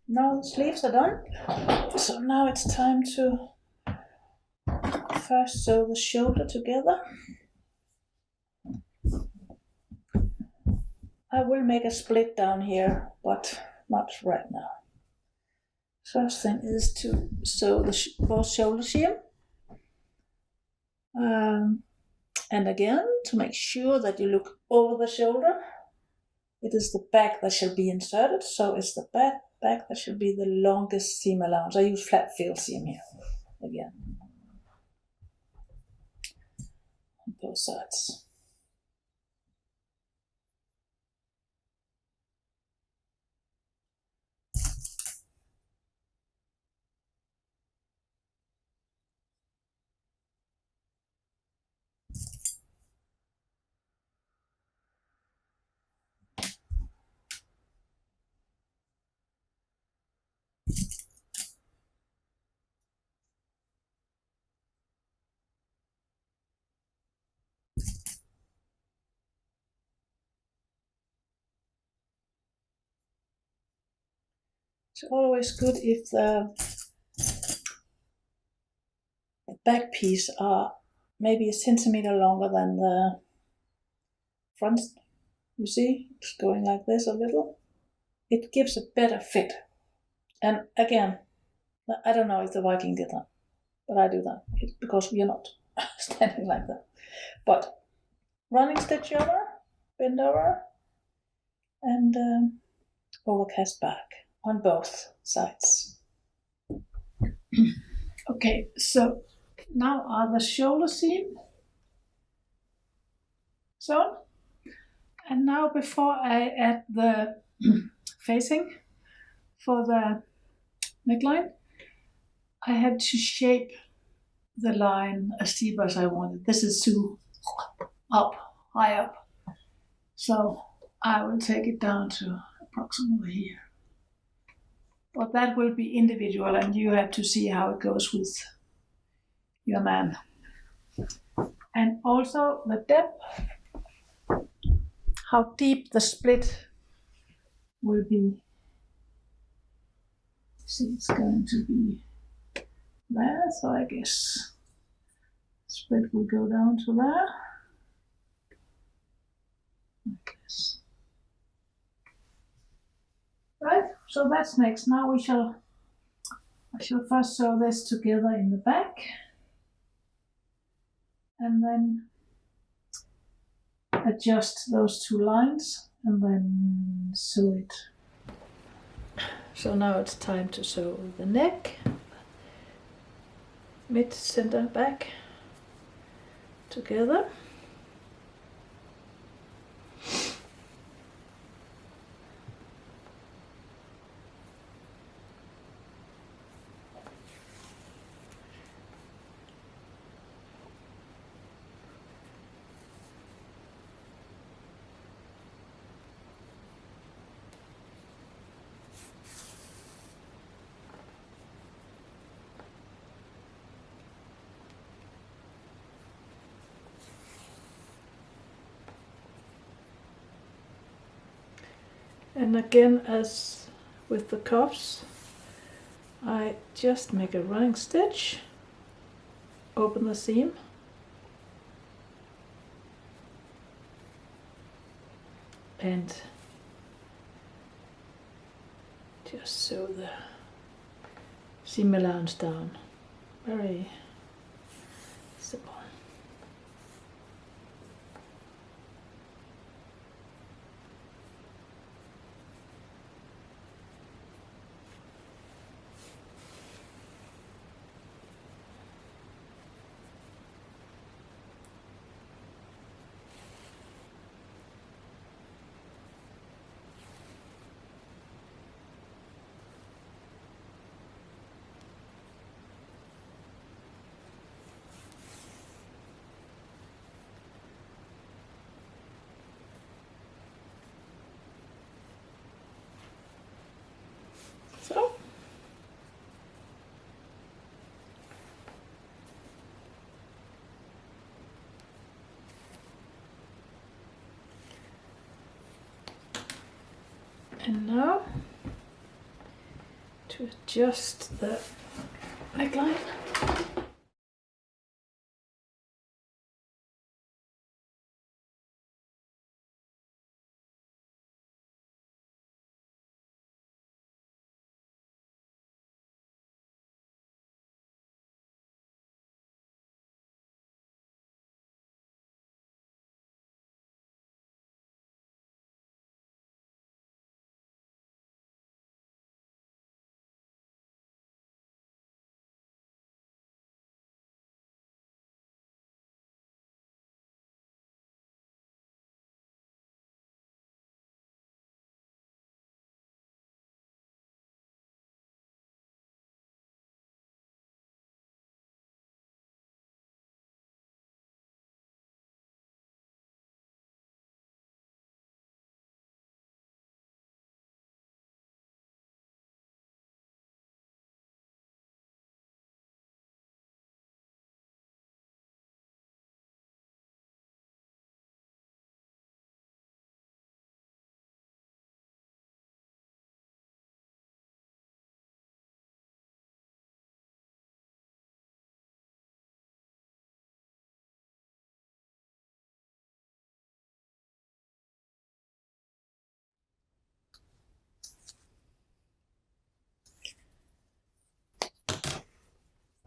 Now the sleeves are done. So now it's time to first sew the shoulder together. I will make a split down here, but not right now. First thing is to sew the both shoulder seam. And again, to make sure that you look over the shoulder, it is the back that shall be inserted, so it's the back that should be the longest seam allowance. I use flat fill seam here again on both sides. It's always good if the back piece are maybe a centimeter longer than the front. You see, it's going like this a little. It gives a better fit. And again, I don't know if the Viking did that, but I do that. It's because we are not standing like that. But running stitch over, bend over, and overcast back on both sides. Okay, so now are the shoulder seam sewn. And now before I add the facing for the neckline, I had to shape the line as deep as I wanted. This is too high up. So I will take it down to approximately here. But that will be individual and you have to see how it goes with your man. And also the depth, how deep the split will be. See, it's going to be there, so I guess split will go down to there. I guess. Right, so that's next. Now I shall first sew this together in the back, and then adjust those two lines, and then sew it. So now it's time to sew the neck, mid, center, back together. And again, as with the cuffs, I just make a running stitch, open the seam, and just sew the seam allowance down. Very simple. So, and now to adjust the neckline.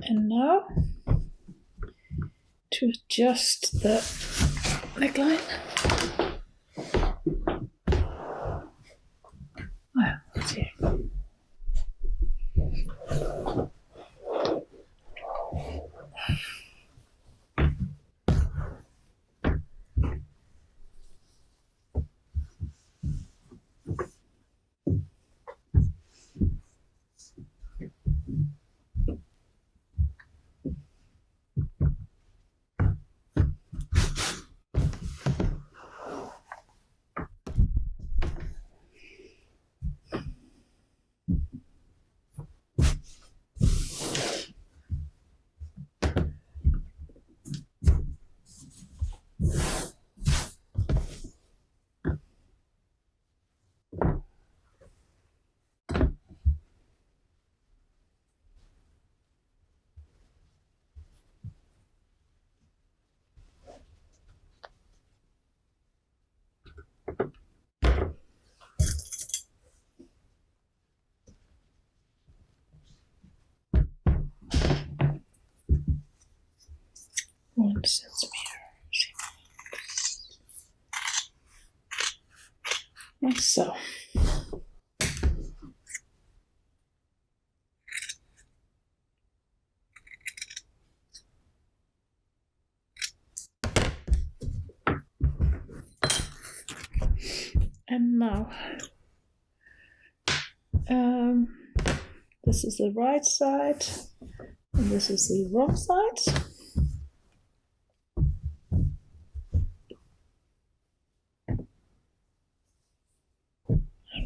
And now to adjust the neckline. Well, let's see. One centimeter. Like so. And now, this is the right side, and this is the wrong side.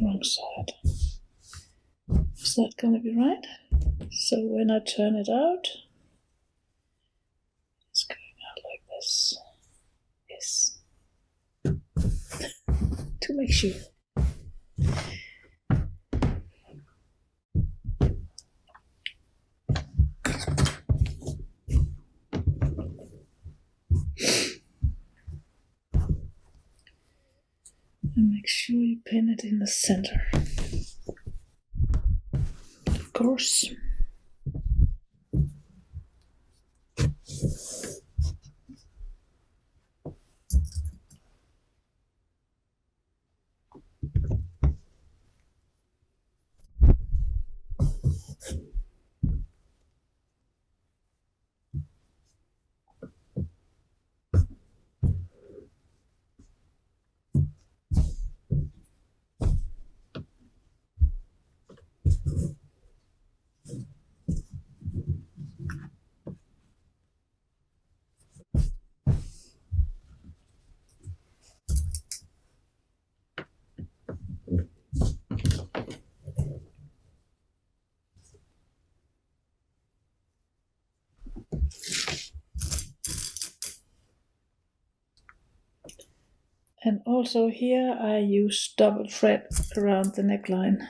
Wrong side. Is that going to be right? So when I turn it out, it's going out like this. Yes. To make sure. And make sure you pin it in the center. Of course. And also here I use double thread around the neckline.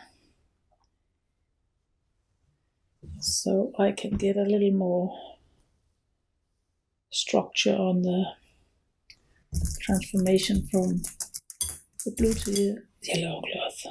so I can get a little more structure on the transformation from the blue to the yellow cloth.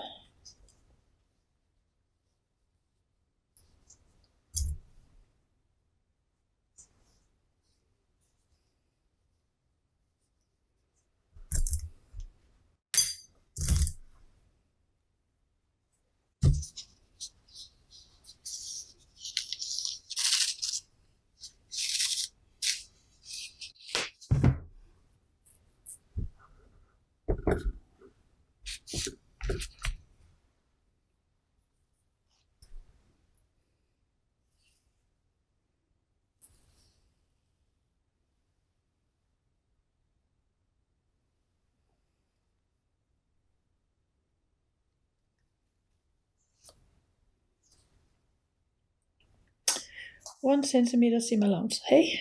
One centimeter seam allowance. Hey.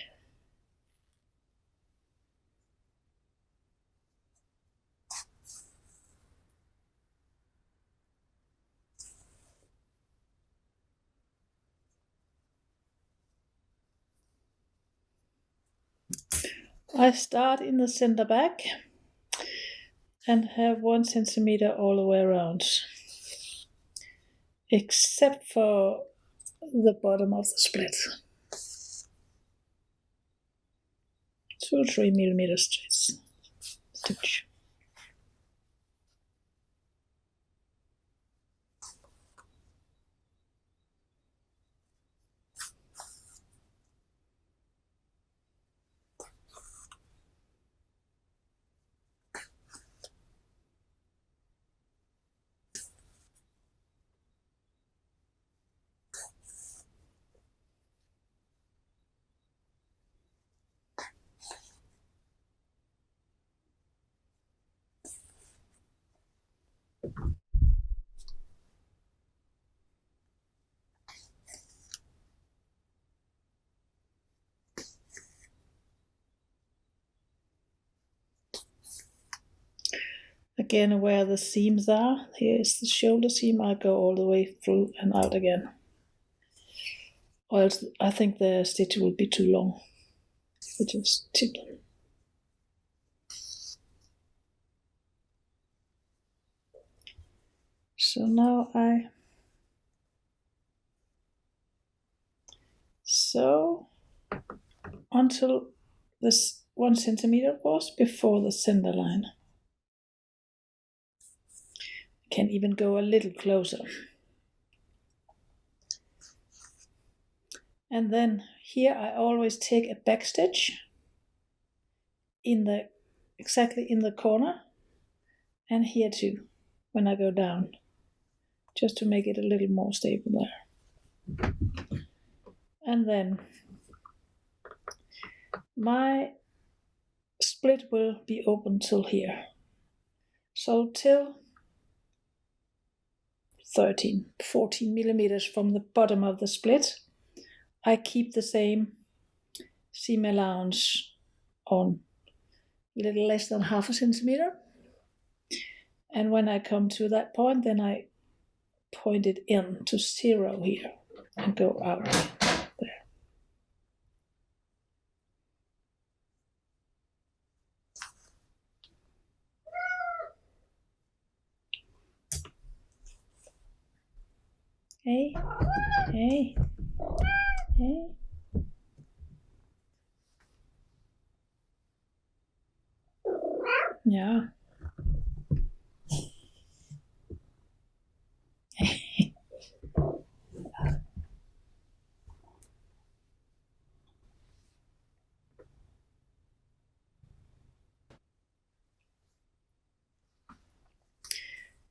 I start in the center back and have 1 centimeter all the way around, except for the bottom of the split. 2 or 3 millimeter stitch. Again, where the seams are, here is the shoulder seam. I go all the way through and out again. Or else I think the stitch will be too long. I just tip them. So now I sew until this 1 centimeter was before the center line. I can even go a little closer. And then here I always take a back stitch in exactly in the corner, and here too when I go down, just to make it a little more stable there. And then my split will be open till here, so till 14 millimeters from the bottom of the split. I keep the same seam allowance on a little less than 1/2 centimeter. And when I come to that point, then I point it in to 0 here and go out there. Hey, hey, hey. Yeah.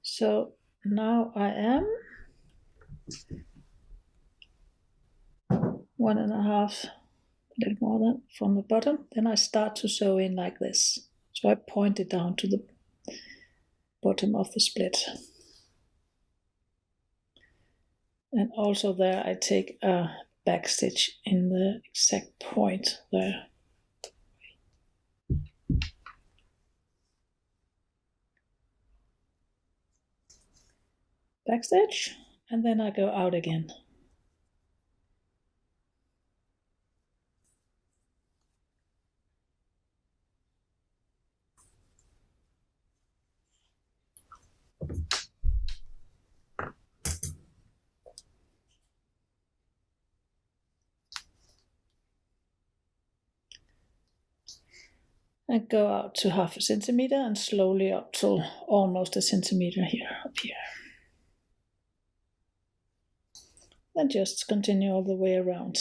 So now I am 1.5, a little more than from the bottom. Then I start to sew in like this. So I point it down to the bottom of the split. And also there I take a back stitch in the exact point there. Back stitch, and then I go out again. and go out to 0.5 centimeter and slowly up to almost 1 centimeter here, up here. And just continue all the way around.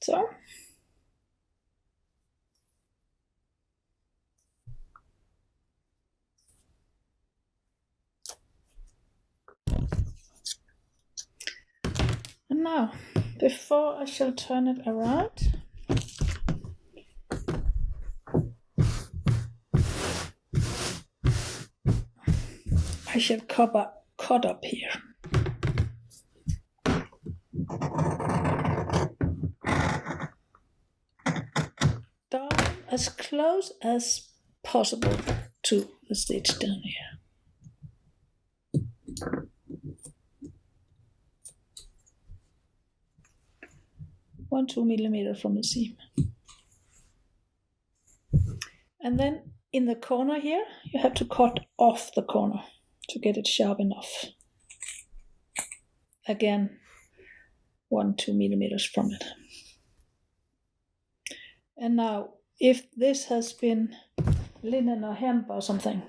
So. And now, before I shall turn it around, I shall cut up here. Down as close as possible to the stitch down here. 1-2 millimeter from the seam. And then in the corner here, you have to cut off the corner to get it sharp enough. Again, 1-2 millimeters from it. And now, if this has been linen or hemp or something,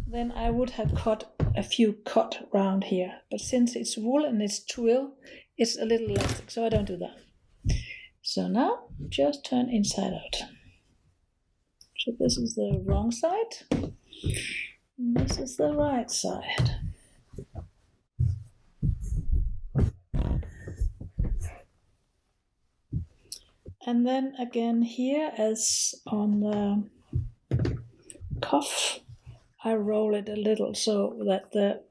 then I would have cut a few cut round here. But since it's wool and it's twill, it's a little elastic, so I don't do that. So now, just turn inside out. So this is the wrong side, and this is the right side. And then again here, as on the cuff, I roll it a little so that the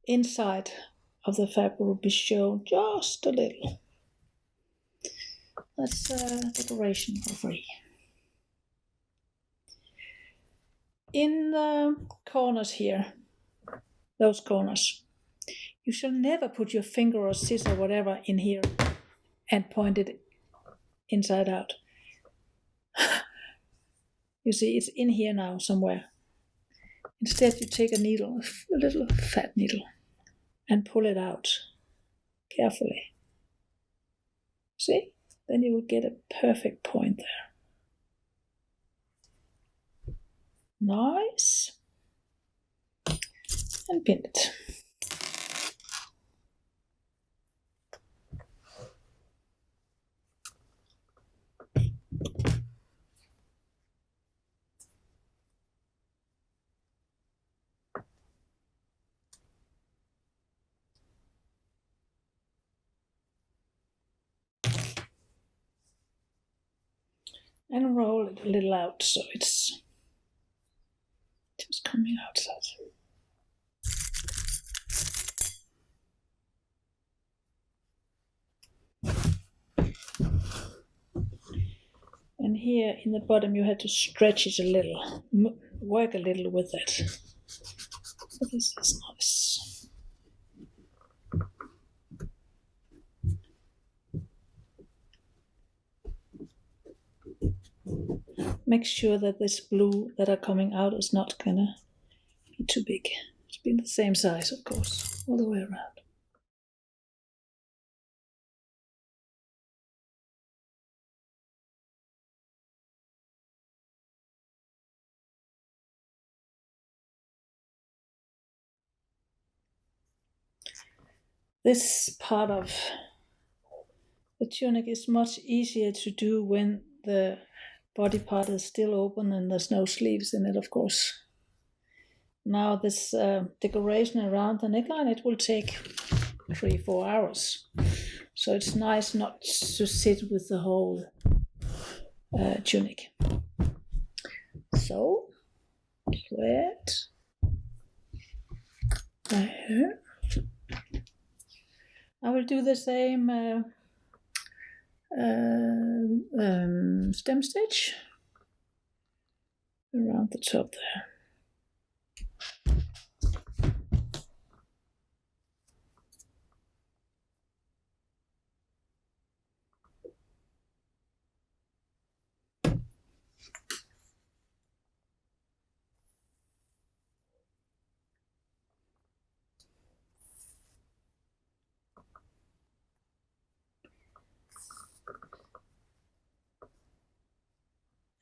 inside of the fabric will be shown just a little. That's decoration for free. In the corners here, those corners, you shall never put your finger or scissor or whatever in here and point it inside out. You see, it's in here now somewhere. Instead, you take a needle, a little fat needle, and pull it out carefully. See? Then you will get a perfect point there. Nice. And pin it. and roll it a little out so it's just coming outside. And here in the bottom you have to stretch it a little, work a little with it. So this is nice. Make sure that this blue that are coming out is not gonna be too big. It's been the same size, of course, all the way around. This part of the tunic is much easier to do when the body part is still open and there's no sleeves in it, of course. Now this decoration around the neckline, it will take 3-4 hours. So it's nice not to sit with the whole tunic. So, thread here. I will do the same stem stitch around the top there.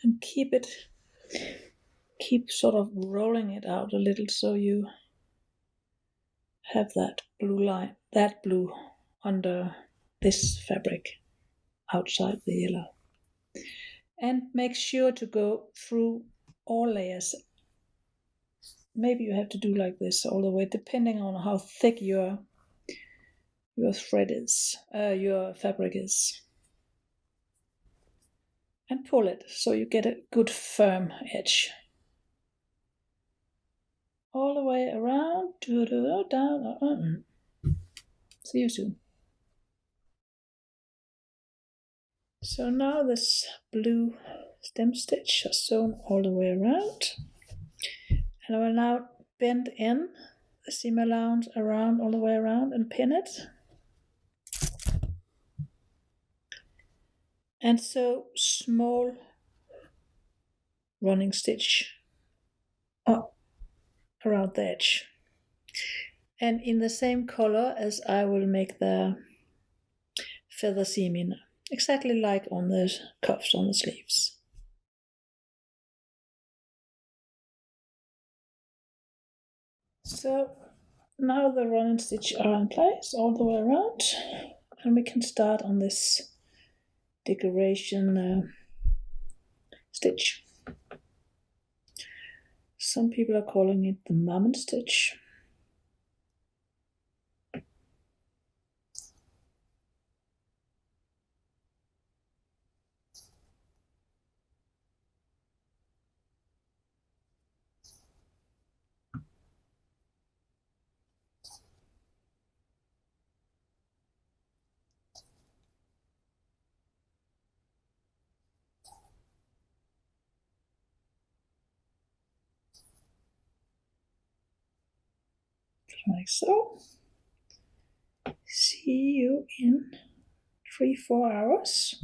And keep sort of rolling it out a little so you have that blue line, that blue under this fabric outside the yellow. And make sure to go through all layers. Maybe you have to do like this all the way, depending on how thick your thread is, your fabric is. And pull it so you get a good firm edge. All the way around, down. See you soon. So now this blue stem stitch is sewn all the way around. And I will now bend in the seam allowance around all the way around and pin it. And sew small running stitch up around the edge. And in the same color as I will make the feather seam in, exactly like on the cuffs on the sleeves. So now the running stitch are in place all the way around, and we can start on this decoration stitch. Some people are calling it the mammon stitch. Like so. See you in 3-4 hours.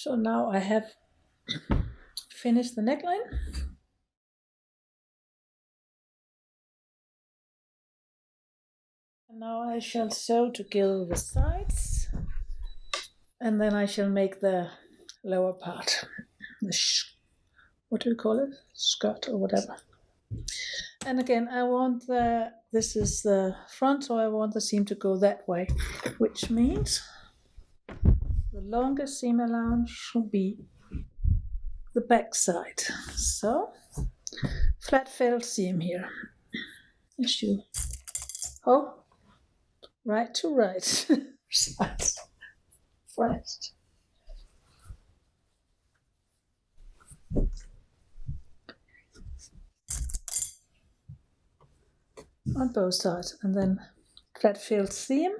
So now I have finished the neckline. And now I shall sew together the sides, and then I shall make the lower part, what do you call it? Skirt or whatever. And again, I want this is the front, so I want the seam to go that way, which means the longest seam allowance should be the back side. So, flat felt seam here. Issue. Oh, right to right. Sides. First. On both sides, and then flat felt seam.